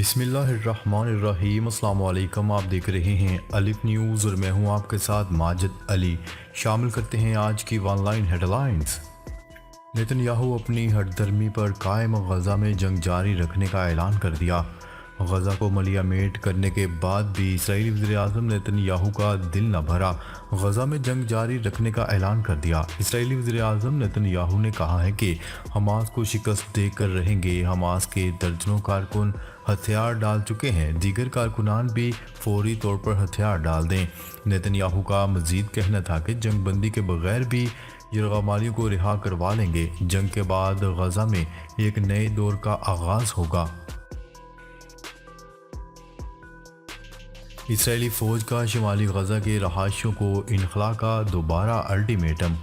بسم اللہ الرحمن الرحیم۔ السلام علیکم، آپ دیکھ رہے ہیں الف نیوز اور میں ہوں آپ کے ساتھ ماجد علی۔ شامل کرتے ہیں آج کی ون لائن ہیڈ لائنز۔ نیتن یاہو اپنی ہٹ دھرمی پر قائم غزہ میں جنگ جاری رکھنے کا اعلان کر دیا۔ غزہ کو ملیہ میٹ کرنے کے بعد بھی اسرائیلی وزیر اعظم نیتن یاہو کا دل نہ بھرا، غزہ میں جنگ جاری رکھنے کا اعلان کر دیا۔ اسرائیلی وزیر اعظم نیتن یاہو نے کہا ہے کہ حماس کو شکست دے کر رہیں گے۔ حماس کے درجنوں کارکن ہتھیار ڈال چکے ہیں، دیگر کارکنان بھی فوری طور پر ہتھیار ڈال دیں۔ نیتن یاہو کا مزید کہنا تھا کہ جنگ بندی کے بغیر بھی یرغمالیوں کو رہا کروا لیں گے۔ جنگ کے بعد غزہ میں ایک نئے دور کا آغاز ہوگا۔ اسرائیلی فوج کا شمالی غزہ کے رہائشیوں کو انخلا کا دوبارہ الٹیمیٹم۔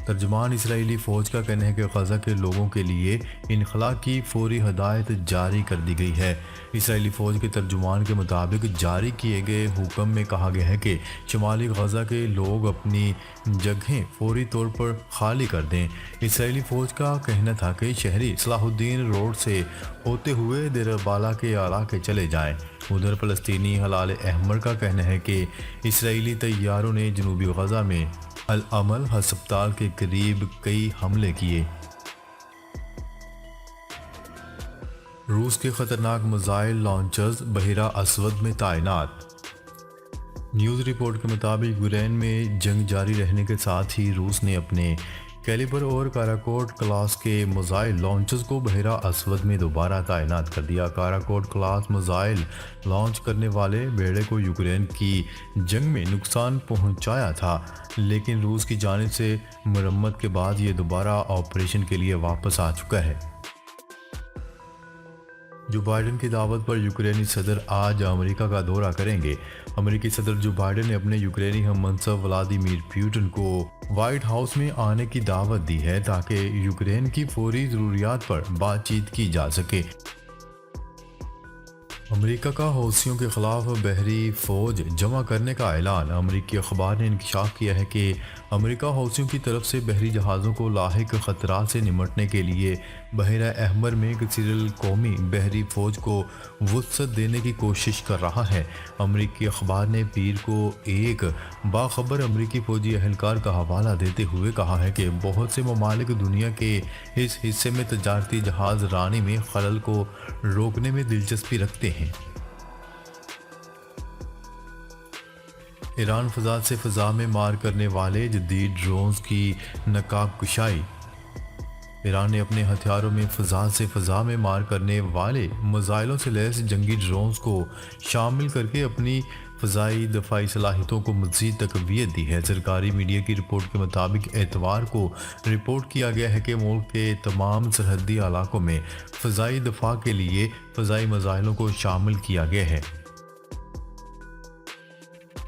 ترجمان اسرائیلی فوج کا کہنا ہے کہ غزہ کے لوگوں کے لیے انخلا کی فوری ہدایت جاری کر دی گئی ہے۔ اسرائیلی فوج کے ترجمان کے مطابق جاری کیے گئے حکم میں کہا گیا ہے کہ شمالی غزہ کے لوگ اپنی جگہیں فوری طور پر خالی کر دیں۔ اسرائیلی فوج کا کہنا تھا کہ شہری صلاح الدین روڈ سے ہوتے ہوئے دیر بالا کے علاقے چلے جائیں۔ ادھر فلسطینی ہلال احمر کا کہنا ہے کہ اسرائیلی طیاروں نے جنوبی غزہ میں العمل ہسپتال کے قریب کئی حملے کیے۔ روس کے خطرناک میزائل لانچرز بحیرہ اسود میں تعینات۔ نیوز رپورٹ کے مطابق یوکرین میں جنگ جاری رہنے کے ساتھ ہی روس نے اپنے کیلیبر اور کاراکوٹ کلاس کے میزائل لانچرز کو بحیرہ اسود میں دوبارہ تعینات کر دیا۔ کاراکوٹ کلاس میزائل لانچ کرنے والے بیڑے کو یوکرین کی جنگ میں نقصان پہنچایا تھا، لیکن روس کی جانب سے مرمت کے بعد یہ دوبارہ آپریشن کے لیے واپس آ چکا ہے۔ جو بائیڈن کی دعوت پر یوکرینی صدر آج امریکہ کا دورہ کریں گے۔ امریکی صدر جو بائیڈن نے اپنے یوکرینی ہم منصب ولادیمیر پیوٹن کو وائٹ ہاؤس میں آنے کی دعوت دی ہے تاکہ یوکرین کی فوری ضروریات پر بات چیت کی جا سکے۔ امریکہ کا حوثیوں کے خلاف بحری فوج جمع کرنے کا اعلان۔ امریکی اخبار نے انکشاف کیا ہے کہ امریکہ حوثیوں کی طرف سے بحری جہازوں کو لاحق خطرات سے نمٹنے کے لیے بحیرہ احمر میں کثیر القومی بحری فوج کو وسعت دینے کی کوشش کر رہا ہے۔ امریکی اخبار نے پیر کو ایک باخبر امریکی فوجی اہلکار کا حوالہ دیتے ہوئے کہا ہے کہ بہت سے ممالک دنیا کے اس حصے میں تجارتی جہاز رانی میں خلل کو روکنے میں دلچسپی رکھتے ہیں۔ ایران فضا سے فضا میں مار کرنے والے جدید ڈرونز کی نقاب کشائی۔ ایران نے اپنے ہتھیاروں میں فضا سے فضا میں مار کرنے والے میزائلوں سے لیس جنگی ڈرونز کو شامل کر کے اپنی فضائی دفاعی صلاحیتوں کو مزید تقویت دی ہے۔ سرکاری میڈیا کی رپورٹ کے مطابق اتوار کو رپورٹ کیا گیا ہے کہ ملک کے تمام سرحدی علاقوں میں فضائی دفاع کے لیے فضائی میزائلوں کو شامل کیا گیا ہے۔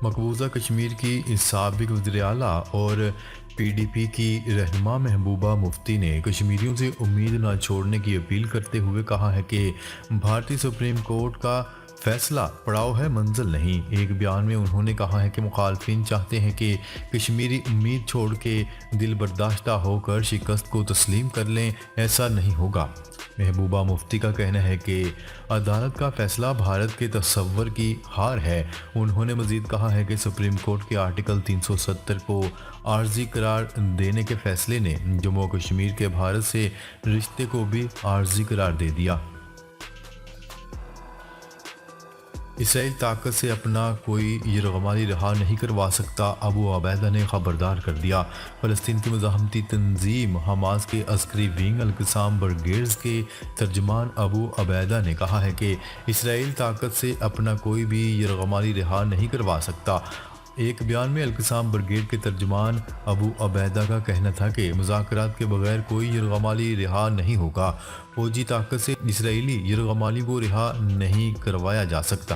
مقبوضہ کشمیر کی سابق وزیر اعلیٰ اور پی ڈی پی کی رہنما محبوبہ مفتی نے کشمیریوں سے امید نہ چھوڑنے کی اپیل کرتے ہوئے کہا ہے کہ بھارتی سپریم کورٹ کا فیصلہ پڑاؤ ہے، منزل نہیں۔ ایک بیان میں انہوں نے کہا ہے کہ مخالفین چاہتے ہیں کہ کشمیری امید چھوڑ کے دل برداشتہ ہو کر شکست کو تسلیم کر لیں، ایسا نہیں ہوگا۔ محبوبہ مفتی کا کہنا ہے کہ عدالت کا فیصلہ بھارت کے تصور کی ہار ہے۔ انہوں نے مزید کہا ہے کہ سپریم کورٹ کے آرٹیکل 370 کو عارضی قرار دینے کے فیصلے نے جموں و کشمیر کے بھارت سے رشتے کو بھی عارضی قرار دے دیا۔ اسرائیل طاقت سے اپنا کوئی یرغمالی رہا نہیں کروا سکتا، ابو عبیدہ نے خبردار کر دیا۔ فلسطین کی مزاحمتی تنظیم حماس کے عسکری ونگ القسام بریگیڈز کے ترجمان ابو عبیدہ نے کہا ہے کہ اسرائیل طاقت سے اپنا کوئی بھی یرغمالی رہا نہیں کروا سکتا۔ ایک بیان میں القسام بریگیڈ کے ترجمان ابو عبیدہ کا کہنا تھا کہ مذاکرات کے بغیر کوئی یرغمالی رہا نہیں ہوگا۔ فوجی طاقت سے اسرائیلی یرغمالی کو رہا نہیں کروایا جا سکتا۔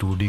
2D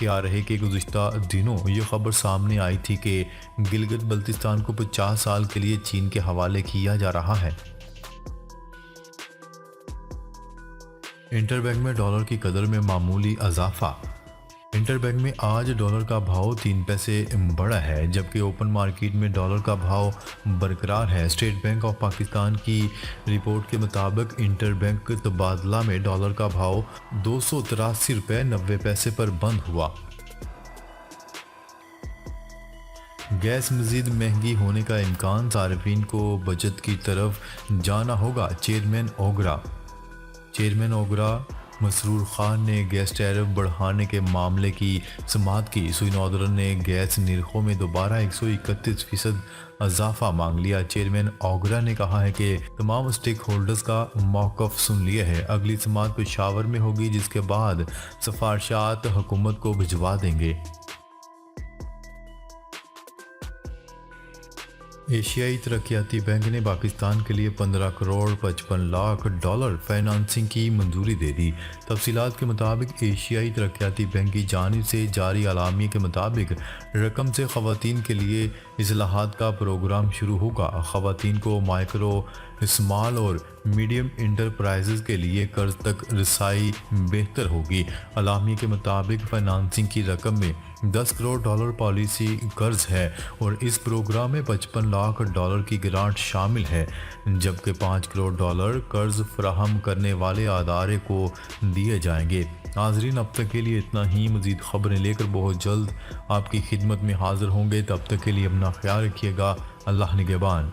کہ آ رہے کہ گزشتہ دنوں یہ خبر سامنے آئی تھی کہ گلگت بلتستان کو 50 سال کے لیے چین کے حوالے کیا جا رہا ہے۔ انٹر بینک میں ڈالر کی قدر میں معمولی اضافہ۔ انٹر بینک میں آج ڈالر کا بھاؤ 3 پیسے بڑھا ہے، جبکہ اوپن مارکیٹ میں ڈالر کا بھاؤ برقرار ہے۔ اسٹیٹ بینک آف پاکستان کی رپورٹ کے مطابق انٹر بینک تبادلہ میں ڈالر کا بھاؤ 283 روپے 90 پیسے پر بند ہوا۔ گیس مزید مہنگی ہونے کا امکان، صارفین کو بچت کی طرف جانا ہوگا۔ چیئرمین اوگرا مسرور خان نے گیس ٹیرف بڑھانے کے معاملے کی سماعت کی۔ سوئی نوردرن نے گیس نرخوں میں دوبارہ 131% اضافہ مانگ لیا۔ چیئرمین اوگرا نے کہا ہے کہ تمام اسٹیک ہولڈرز کا موقف سن لیا ہے۔ اگلی سماعت پشاور میں ہوگی، جس کے بعد سفارشات حکومت کو بھجوا دیں گے۔ ایشیائی ترقیاتی بینک نے پاکستان کے لیے 15 کروڑ 55 لاکھ ڈالر فائنانسنگ کی منظوری دے دی۔ تفصیلات کے مطابق ایشیائی ترقیاتی بینک کی جانب سے جاری اعلامیے کے مطابق رقم سے خواتین کے لیے اصلاحات کا پروگرام شروع ہوگا۔ خواتین کو مائکرو، اسمال اور میڈیم انٹرپرائزز کے لیے قرض تک رسائی بہتر ہوگی۔ اعلامیے کے مطابق فائنانسنگ کی رقم میں 10 کروڑ ڈالر پالیسی قرض ہے اور اس پروگرام میں 55 لاکھ ڈالر کی گرانٹ شامل ہے، جبکہ 5 کروڑ ڈالر قرض فراہم کرنے والے ادارے کو دیے جائیں گے۔ ناظرین، اب تک کے لیے اتنا ہی۔ مزید خبریں لے کر بہت جلد آپ کی خدمت میں حاضر ہوں گے۔ تب تک کے لیے اپنا خیال رکھیے گا۔ اللہ نگہبان۔